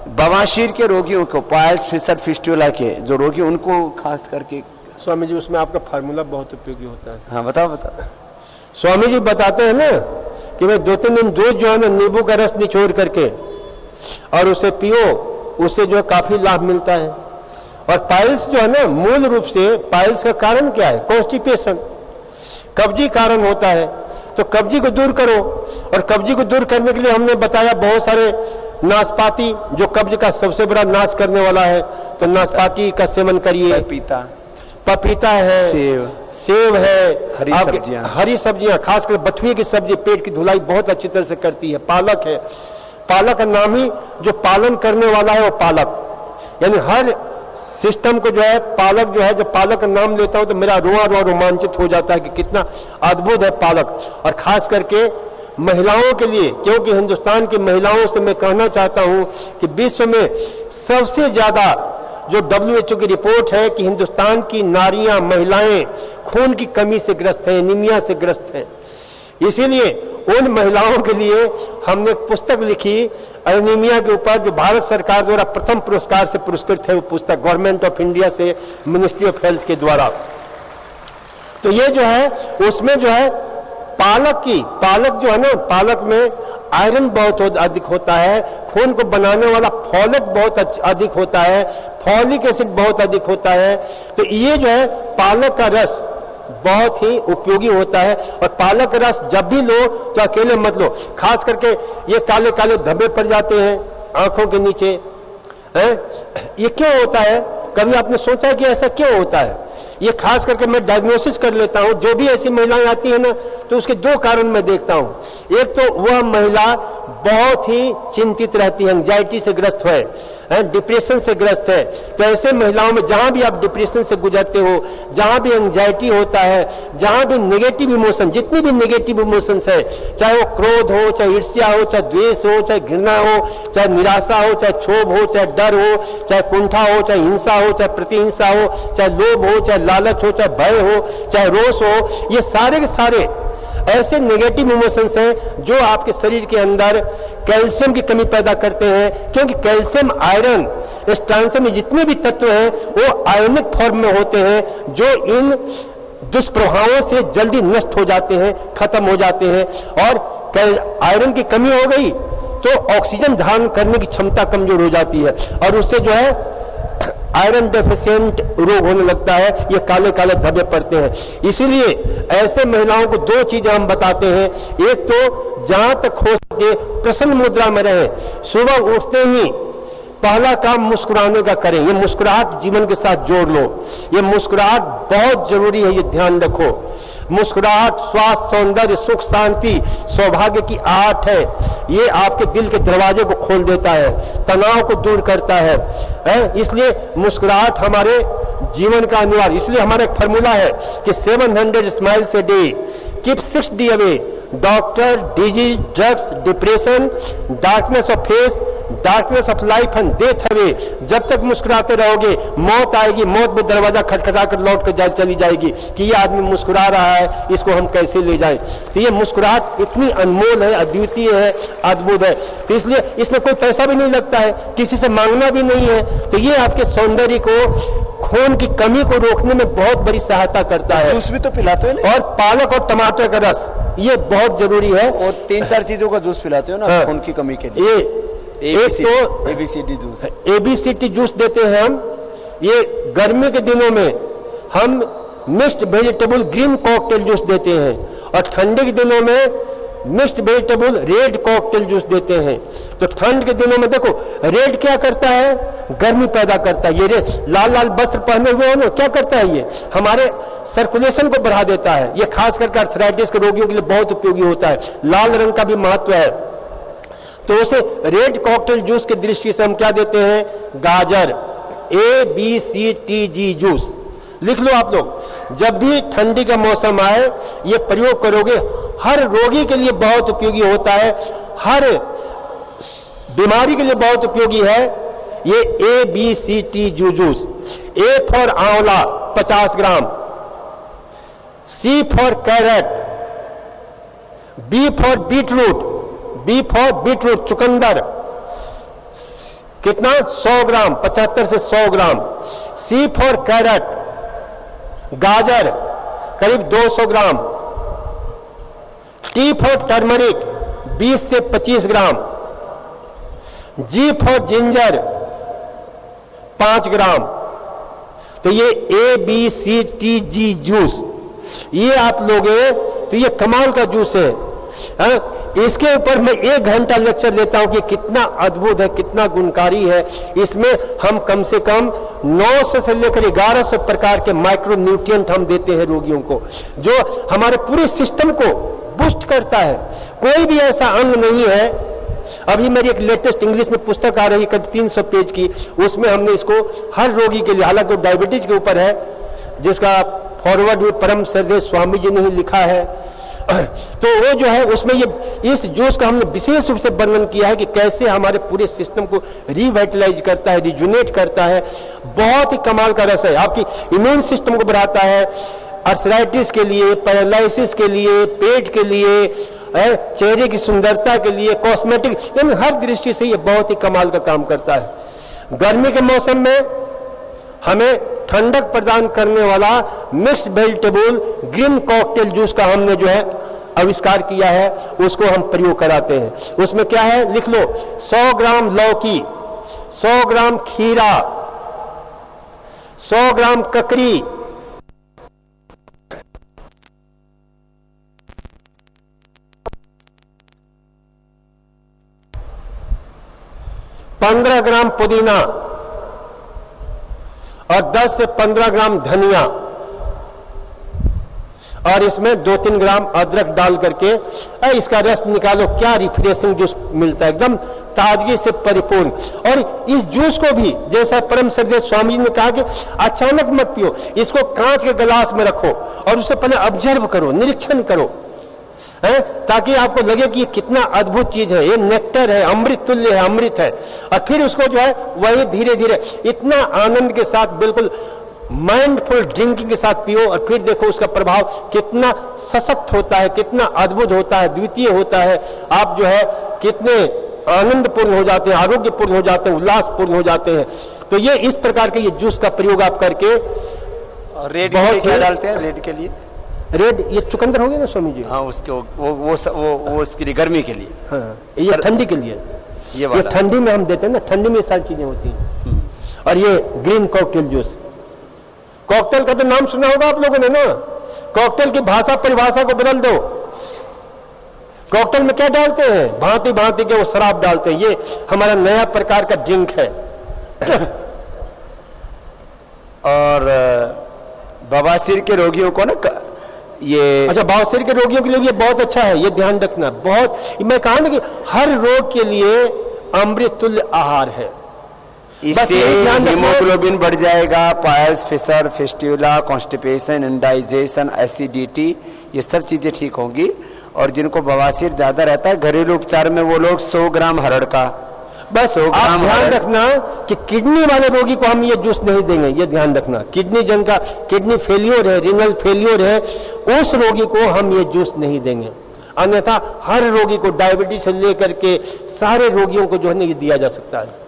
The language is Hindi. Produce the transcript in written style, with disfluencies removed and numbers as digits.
बवासीर के रोगियों को, पाइल्स, फिशर, फिस्टुला के जो रोगी, उनको खास करके स्वामी जी उसमें आपका फार्मूला बहुत उपयोगी होता है। हाँ बताओ। स्वामी जी बताते हैं ना कि भाई 2-3 दिन रोज जो है ना नींबू का रस निचोड़ करके और उसे पियो, उससे जो है काफी लाभ मिलता है। और पाइल्स जो है ना, मूल रूप से पाइल्स का कारण क्या है? कॉन्स्टिपेशन, कब्जी कारण होता है। तो कब्जी को दूर करो, और कब्जी को दूर करने के लिए हमने बताया बहुत सारे नाशपाती, जो कब्ज का सबसे बड़ा नाश करने वाला है, तो नाशपाती का सेवन करिए। पपीता है, सेब है, हरी सब्जियां, खासकर बथुए की सब्जी पेट की धुलाई बहुत अच्छी तरह से करती है। पालक है, पालक का नाम ही जो पालन करने वाला है वो पालक, यानी हर सिस्टम को जो है पालक जो है, जब पालक का नाम लेता हूं तो मेरा रुआ रोमांचित हो जाता है कि कितना अद्भुत है पालक। और खास करके महिलाओं के लिए, क्योंकि हिंदुस्तान की महिलाओं से मैं कहना चाहता हूं कि विश्व में सबसे ज्यादा जो WHO की रिपोर्ट है कि हिंदुस्तान की नारियां, महिलाएं खून की कमी से ग्रस्त हैं, एनीमिया से ग्रस्त हैं। इसीलिए उन महिलाओं के लिए हमने एक पुस्तक लिखी एनीमिया के ऊपर, जो भारत सरकार द्वारा प्रथम पुरस्कार से पुरस्कृत है। वो पुस्तक गवर्नमेंट ऑफ इंडिया से, मिनिस्ट्री ऑफ हेल्थ के द्वारा। तो ये जो है उसमें जो है पालक जो है ना, पालक में आयरन बहुत अधिक होता है, खून को बनाने वाला फॉलेट बहुत अधिक होता है, फॉलिक एसिड बहुत अधिक होता है। तो ये जो है पालक का रस बहुत ही उपयोगी होता है। और पालक का रस जब भी लो तो अकेले मत लो, खास करके ये काले काले धब्बे पड़ जाते हैं आंखों के नीचे, हैं? ये क्यों होता है? कभी आपने सोचा है कि ऐसा क्यों होता है? ये खास करके मैं डायग्नोसिस कर लेता हूं, जो भी ऐसी महिलाएं आती है ना, तो उसके 2 कारण मैं देखता हूं। एक तो वह महिला बहुत ही चिंतित रहती है, एंजाइटी से ग्रस्त है, डिप्रेशन से ग्रस्त है। तो ऐसे महिलाओं में जहां भी आप डिप्रेशन से गुजरते हो, जहां भी एंजाइटी होता है, जहां भी नेगेटिव इमोशन, जितनी भी नेगेटिव इमोशंस है, चाहे वो क्रोध हो, चाहे ईर्ष्या हो, चाहे द्वेष हो, चाहे घृणा हो, चाहे निराशा हो, चाहे क्षोभ हो, चाहे डर हो, चाहे कुंठा हो, चाहे हिंसा हो, चाहे प्रतिहिंसा हो, चाहे लोभ हो, चाहे लालच हो, चाहे भय हो, चाहे रोष हो, ये सारे के सारे ऐसे नेगेटिव इमोशंस हैं जो आपके शरीर के अंदर कैल्शियम की कमी पैदा करते हैं। क्योंकि कैल्शियम, आयरन, इस ट्रांस में जितने भी तत्व हैं वो आयनिक फॉर्म में होते हैं, जो इन दुष्प्रभावों से जल्दी नष्ट हो जाते हैं, खत्म हो जाते हैं। और आयरन की कमी हो गई तो ऑक्सीजन धारण करने की क्षमता कमजोर हो जाती है, और उससे जो है आयरन डेफिशिएंट रोग होने लगता है, ये काले काले धब्बे पड़ते हैं। इसीलिए ऐसे महिलाओं को 2 चीजें हम बताते हैं। एक तो जहां तक हो सके प्रसन्न मुद्रा में रहे, सुबह उठते ही पहला काम मुस्कुराने का करें। ये मुस्कुराहट जीवन के साथ जोड़ लो, ये मुस्कुराहट बहुत जरूरी है, ये ध्यान रखो। मुस्कुराहट स्वास्थ्य, सौंदर्य, सुख, शांति, सौभाग्य की आहट है। ये आपके दिल के दरवाजे को खोल देता है, तनाव को दूर करता है, इसलिए मुस्कुराहट हमारे जीवन का अनिवार्य। इसलिए हमारा एक फॉर्मूला है कि 700 smiles a day keep 60 away doctor, disease, drugs, depression, darkness of face, darkness of life and death away. जब तक मुस्कुराते रहोगे मौत आएगी, मौत में दरवाजा खटखटा कर लौट कर चली जाएगी कि ये आदमी मुस्कुरा रहा है, इसको हम कैसे ले जाएं। तो ये मुस्कुराहट इतनी अनमोल है, अद्वितीय है, अद्भुत है। तो इसलिए इसमें कोई पैसा भी नहीं लगता है, किसी से मांगना भी नहीं है। तो ये आपके सौंदर्य को, खून की कमी को रोकने में बहुत बड़ी सहायता करता है। जूस भी तो पिलाते हो ना? और पालक और टमाटर का रस ये बहुत जरूरी है। और 3-4 चीजों का जूस पिलाते हो ना, हाँ, खून की कमी के लिए। एक तो ABCD जूस, ABCD जूस देते हैं हम। ये गर्मी के दिनों में हम mixed vegetable green cocktail juice देते हैं, और ठंडे के दिनों में mixed vegetable red cocktail juice देते हैं। तो ठंड के दिनों में देखो, रेड क्या करता है? गर्मी पैदा करता है। ये रेड लाल लाल वस्त्र पहने हुए हो ना, क्या करता है? ये हमारे सर्कुलेशन को बढ़ा देता है। ये खास करके आर्थराइटिस के रोगियों के लिए बहुत उपयोगी होता है। लाल रंग का भी महत्व है। तो उसे रेड कॉकटेल जूस की दृष्टि से हम क्या देते हैं? गाजर, ABCTG जूस लिख लो आप लोग। जब भी ठंडी का मौसम आए ये प्रयोग करोगे, हर रोगी के लिए बहुत उपयोगी होता है, हर बीमारी के लिए बहुत उपयोगी है ये ABCTG जूस। A फॉर आंवला 50 ग्राम, C for carrot, B for beetroot, B for beetroot चुकंदर, कितना 100 ग्राम, 75 से 100 ग्राम। सी फॉर कैरेट, गाजर करीब 200 ग्राम। टी फॉर टर्मरिक 20 से 25 ग्राम। जी फॉर जिंजर 5 ग्राम। तो ये ABCTG जूस ये आप लोगे तो ये कमाल का जूस है। इसके ऊपर मैं 1 घंटा लेक्चर देता हूं कि कितना अद्भुत है, कितना गुणकारी है। इसमें हम कम से कम 900 से लेकर 1100 प्रकार के माइक्रो न्यूट्रिएंट हम देते हैं रोगियों को, जो हमारे पूरे सिस्टम को बूस्ट करता है। कोई भी ऐसा अंग नहीं है। अभी मेरी एक लेटेस्ट इंग्लिश में पुस्तक आ रही है करीब 300 पेज की, उसमें हमने इसको हर रोगी के लिए, हालांकि डायबिटीज के ऊपर है, जिसका फॉरवर्ड में परम श्रद्धेय स्वामी जी ने ही लिखा है। तो वो जो है उसमें ये इस जूस का हमने विशेष रूप से वर्णन किया है कि कैसे हमारे पूरे सिस्टम को रिवाइटलाइज करता है, रिजुनेट करता है। बहुत ही कमाल का रस है, आपकी इम्यून सिस्टम को बढ़ाता है, आर्थराइटिस के लिए, पैरालिसिस के लिए, पेट के लिए, चेहरे की सुंदरता के लिए, कॉस्मेटिक, यानी हर दृष्टि से ये बहुत ही कमाल का काम करता है। गर्मी के मौसम में हमें ठंडक प्रदान करने वाला mixed vegetable green cocktail juice का हमने जो है आविष्कार किया है, उसको हम प्रयोग कराते हैं। उसमें क्या है लिख लो, 100 ग्राम लौकी, 100 ग्राम खीरा, 100 ग्राम ककड़ी, 15 ग्राम पुदीना और 10 से 15 ग्राम धनिया, और इसमें 2-3 ग्राम अदरक डाल करके इसका रस निकालो। क्या रिफ्रेशिंग जूस मिलता है, एकदम ताजगी से परिपूर्ण। और इस जूस को भी जैसा परम श्रद्धेय स्वामी जी ने कहा कि अचानक मत पियो, इसको कांच के गिलास में रखो और उससे पहले ऑब्जर्व करो, निरीक्षण करो, ताकि आपको लगे कि ये कितना अद्भुत चीज है, ये नेक्टर है, अमृत तुल्य है, अमृत है। और फिर उसको जो है वही धीरे धीरे इतना आनंद के साथ, बिल्कुल माइंडफुल ड्रिंकिंग के साथ पियो, और फिर देखो उसका प्रभाव कितना सशक्त होता है, कितना अद्भुत होता है, द्वितीय होता है। आप जो है कितने आनंदपूर्ण हो जाते हैं, आरोग्यपूर्ण हो जाते हैं, उल्लासपूर्ण हो जाते हैं। तो ये इस प्रकार के ये जूस का प्रयोग आप करके। रेड बहुत क्या डालते हैं रेड के लिए? रेड ये चुकंदर हो गया ना स्वामी जी? हाँ, उसके वो उसके लिए गर्मी के लिए। हाँ, ये ठंडी के लिए, ये ठंडी में हम देते हैं ना, ठंडी में सारी चीजें होती हैं। और ये ग्रीन कॉकटेल जूस, कॉकटेल का तो नाम सुना होगा आप लोगों ने ना। कॉकटेल की भाषा परिभाषा को बदल दो। कॉकटेल में क्या डालते हैं? भांति भांति के वो शराब डालते हैं। ये हमारा नया प्रकार का ड्रिंक है। और बवासीर के रोगियों को ना ये, अच्छा, बवासीर के रोगियों के लिए भी ये बहुत अच्छा है, ये ध्यान रखना। बहुत, मैं कहा ना कि हर रोग के लिए अमृत तुल्य आहार है। इससे हीमोग्लोबिन बढ़ जाएगा, piles, fissure, fistula, constipation, indigestion, acidity, ये सब चीजें ठीक होंगी। और जिनको बवासीर ज्यादा रहता है, घरेलू उपचार में वो लोग 100 ग्राम हरड़ का, बस आप ध्यान रखना कि किडनी वाले रोगी को हम ये जूस नहीं देंगे, ये ध्यान रखना। किडनी जिनका किडनी फेलियर है, रिनल फेलियर है, उस रोगी को हम ये जूस नहीं देंगे। अन्यथा हर रोगी को, डायबिटीज से लेकर के सारे रोगियों को जो है ये दिया जा सकता है।